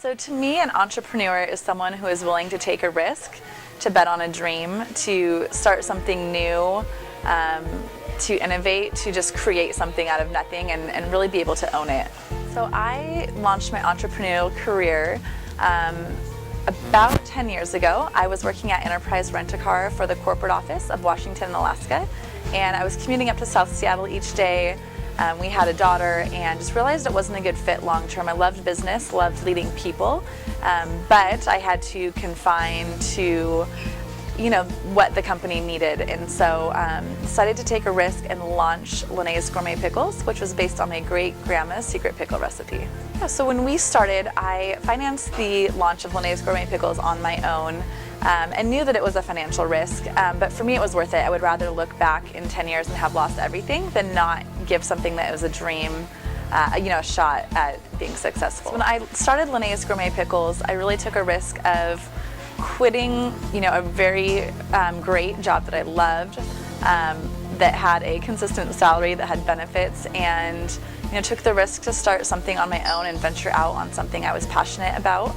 So to me, an entrepreneur is someone who is willing to take a risk, to bet on a dream, to start something new, to innovate, to just create something out of nothing and really be able to own it. So I launched my entrepreneurial career about 10 years ago. I was working at Enterprise Rent-A-Car for the corporate office of Washington and Alaska, and I was commuting up to South Seattle each day. We had a daughter and just realized it wasn't a good fit long term. I loved business, loved leading people, but I had to confine to what the company needed, and so decided to take a risk and launch Lynnae's Gourmet Pickles, which was based on my great-grandma's secret pickle recipe. Yeah, so when we started, I financed the launch of Lynnae's Gourmet Pickles on my own, and knew that it was a financial risk, but for me it was worth it. I would rather look back in 10 years and have lost everything than not give something that was a dream a shot at being successful. So when I started Lynnae's Gourmet Pickles, I really took a risk of quitting a very great job that I loved, that had a consistent salary, that had benefits, and took the risk to start something on my own and venture out on something I was passionate about.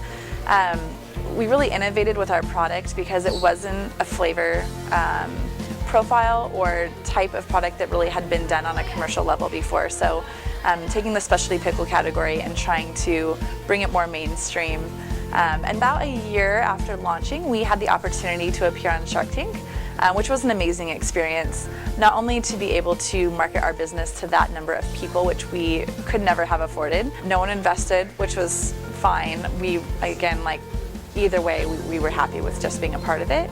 We really innovated with our product because it wasn't a flavor profile or type of product that really had been done on a commercial level before. So taking the specialty pickle category and trying to bring it more mainstream. And about a year after launching, we had the opportunity to appear on Shark Tank, which was an amazing experience. Not only to be able to market our business to that number of people, which we could never have afforded. No one invested, which was fine. We, again, either way, we were happy with just being a part of it.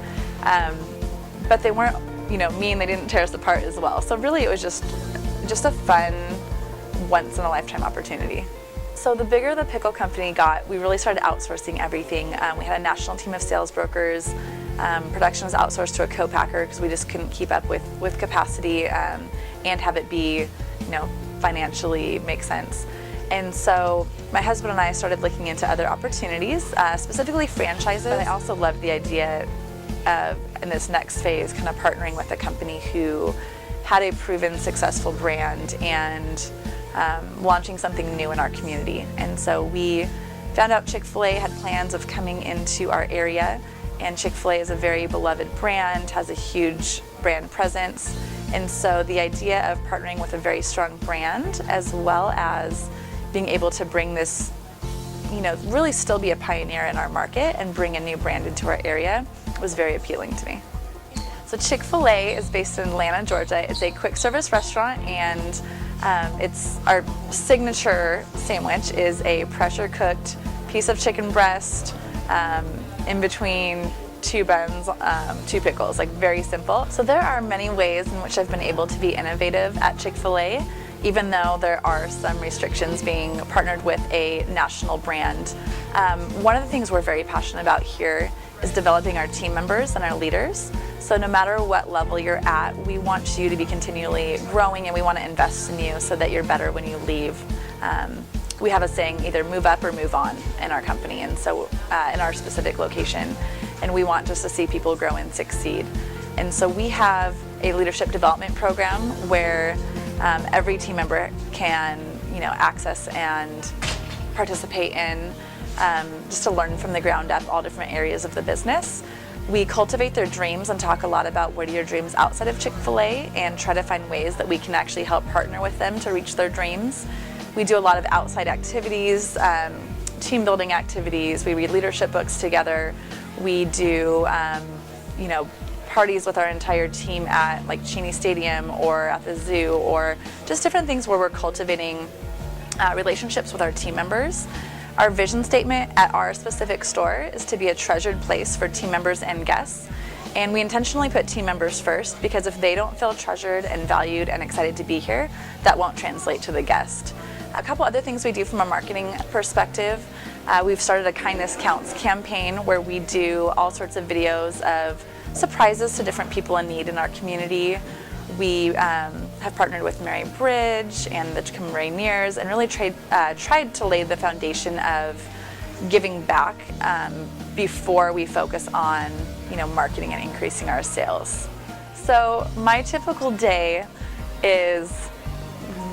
But they weren't, mean, they didn't tear us apart as well. So really it was just a fun, once-in-a-lifetime opportunity. So the bigger the pickle company got, we really started outsourcing everything. We had a national team of sales brokers. Production was outsourced to a co-packer because we just couldn't keep up with capacity and have it be, financially make sense. And so my husband and I started looking into other opportunities, specifically franchises. But I also loved the idea of, in this next phase, kind of partnering with a company who had a proven successful brand and launching something new in our community. And so we found out Chick-fil-A had plans of coming into our area, and Chick-fil-A is a very beloved brand, has a huge brand presence. And so the idea of partnering with a very strong brand, as well as being able to bring this, really still be a pioneer in our market and bring a new brand into our area, was very appealing to me. So Chick-fil-A is based in Atlanta, Georgia. It's a quick service restaurant, and it's our signature sandwich is a pressure cooked piece of chicken breast in between two buns, two pickles, very simple. So there are many ways in which I've been able to be innovative at Chick-fil-A, even though there are some restrictions being partnered with a national brand. One of the things we're very passionate about here is developing our team members and our leaders. So no matter what level you're at, we want you to be continually growing, and we want to invest in you so that you're better when you leave. We have a saying, either move up or move on in our company, and so in our specific location. And we want just to see people grow and succeed. And so we have a leadership development program where every team member can access and participate in, just to learn from the ground up all different areas of the business. We cultivate their dreams and talk a lot about what are your dreams outside of Chick-fil-A, and try to find ways that we can actually help partner with them to reach their dreams. We do a lot of outside activities, team building activities. We read leadership books together. We do parties with our entire team at Cheney Stadium or at the zoo, or just different things where we're cultivating relationships with our team members. Our vision statement at our specific store is to be a treasured place for team members and guests. And we intentionally put team members first, because if they don't feel treasured and valued and excited to be here, that won't translate to the guest. A couple other things we do from a marketing perspective. We've started a Kindness Counts campaign where we do all sorts of videos of surprises to different people in need in our community. We have partnered with Mary Bridge and the Rainiers, and really tried to lay the foundation of giving back before we focus on marketing and increasing our sales. So my typical day is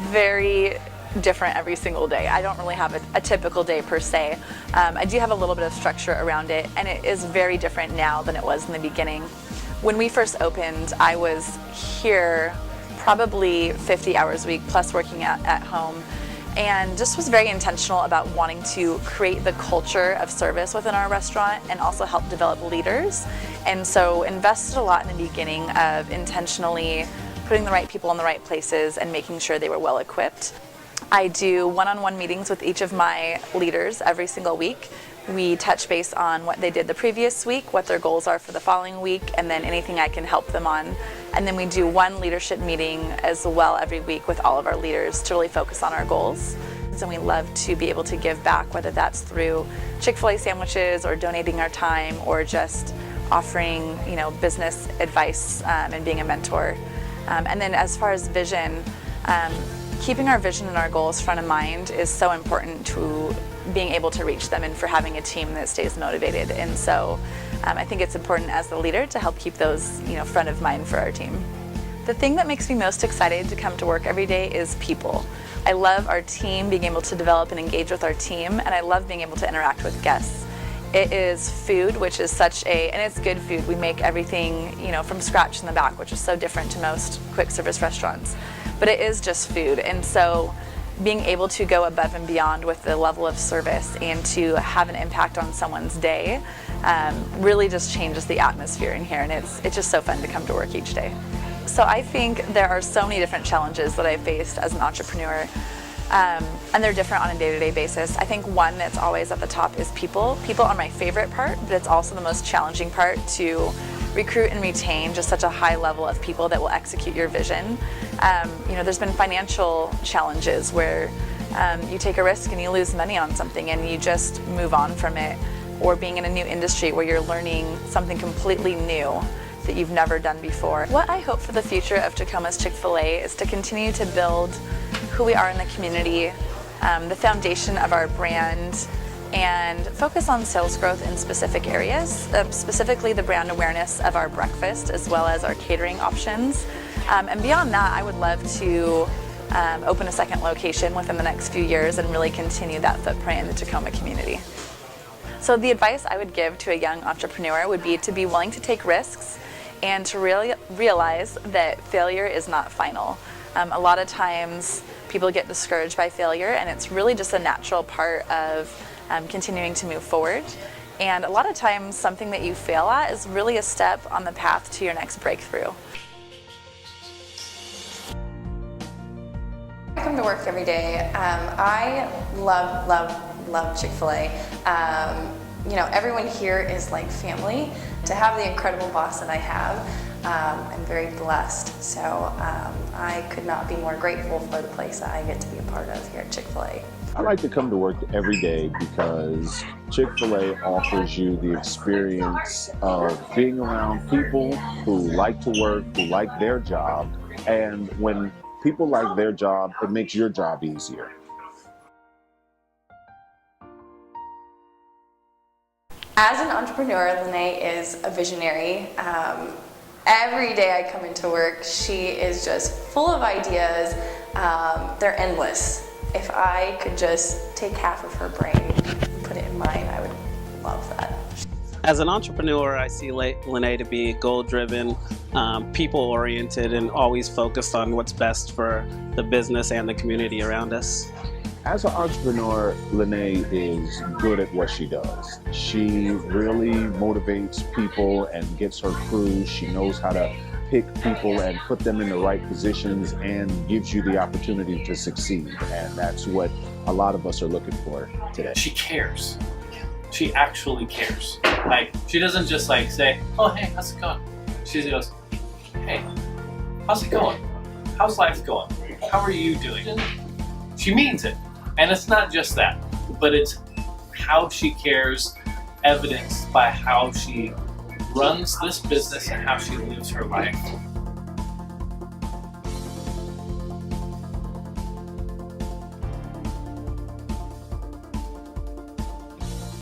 very different every single day. I don't really have a typical day per se. I do have a little bit of structure around it, and it is very different now than it was in the beginning. When we first opened, I was here probably 50 hours a week, plus working at home, and just was very intentional about wanting to create the culture of service within our restaurant and also help develop leaders. And so invested a lot in the beginning of intentionally putting the right people in the right places and making sure they were well equipped. I do one-on-one meetings with each of my leaders every single week. We touch base on what they did the previous week, what their goals are for the following week, and then anything I can help them on. And then we do one leadership meeting as well every week with all of our leaders to really focus on our goals. And we love to be able to give back, whether that's through Chick-fil-A sandwiches or donating our time or just offering, business advice and being a mentor. And then as far as vision, keeping our vision and our goals front of mind is so important to being able to reach them and for having a team that stays motivated. And so I think it's important as the leader to help keep those front of mind for our team. The thing that makes me most excited to come to work every day is people. I love our team, being able to develop and engage with our team, and I love being able to interact with guests. It is food, which is and it's good food. We make everything, from scratch in the back, which is so different to most quick service restaurants. But it is just food, and so being able to go above and beyond with the level of service and to have an impact on someone's day really just changes the atmosphere in here, and it's just so fun to come to work each day. So I think there are so many different challenges that I've faced as an entrepreneur, and they're different on a day-to-day basis. I think one that's always at the top is people. People are my favorite part, but it's also the most challenging part to recruit and retain just such a high level of people that will execute your vision. There's been financial challenges where you take a risk and you lose money on something and you just move on from it, or being in a new industry where you're learning something completely new that you've never done before. What I hope for the future of Tacoma's Chick-fil-A is to continue to build who we are in the community, the foundation of our brand, and focus on sales growth in specific areas, specifically the brand awareness of our breakfast as well as our catering options. And beyond that, I would love to open a second location within the next few years and really continue that footprint in the Tacoma community. So the advice I would give to a young entrepreneur would be to be willing to take risks and to really realize that failure is not final. A lot of times people get discouraged by failure, and it's really just a natural part of continuing to move forward. And a lot of times something that you fail at is really a step on the path to your next breakthrough. I come to work every day. I love Chick-fil-A. Everyone here is like family. To have the incredible boss that I have, I'm very blessed. So I could not be more grateful for the place that I get to be a part of here at Chick-fil-A. I like to come to work every day because Chick-fil-A offers you the experience of being around people who like to work, who like their job, and when people like their job, it makes your job easier. As an entrepreneur, Lynnae is a visionary. Every day I come into work, she is just full of ideas. They're endless. If I could just take half of her brain and put it in mine, I would love that. As an entrepreneur, I see Lynnae to be goal-driven, people-oriented, and always focused on what's best for the business and the community around us. As an entrepreneur, Lynnae is good at what she does. She really motivates people and gets her crew. She knows how to pick people and put them in the right positions and gives you the opportunity to succeed. And that's what a lot of us are looking for today. She cares. She actually cares. Like, she doesn't just say, oh, hey, how's it going? She goes, hey, how's it going? How's life going? How are you doing? She means it. And it's not just that, but it's how she cares, evidenced by how she runs this business and how she lives her life.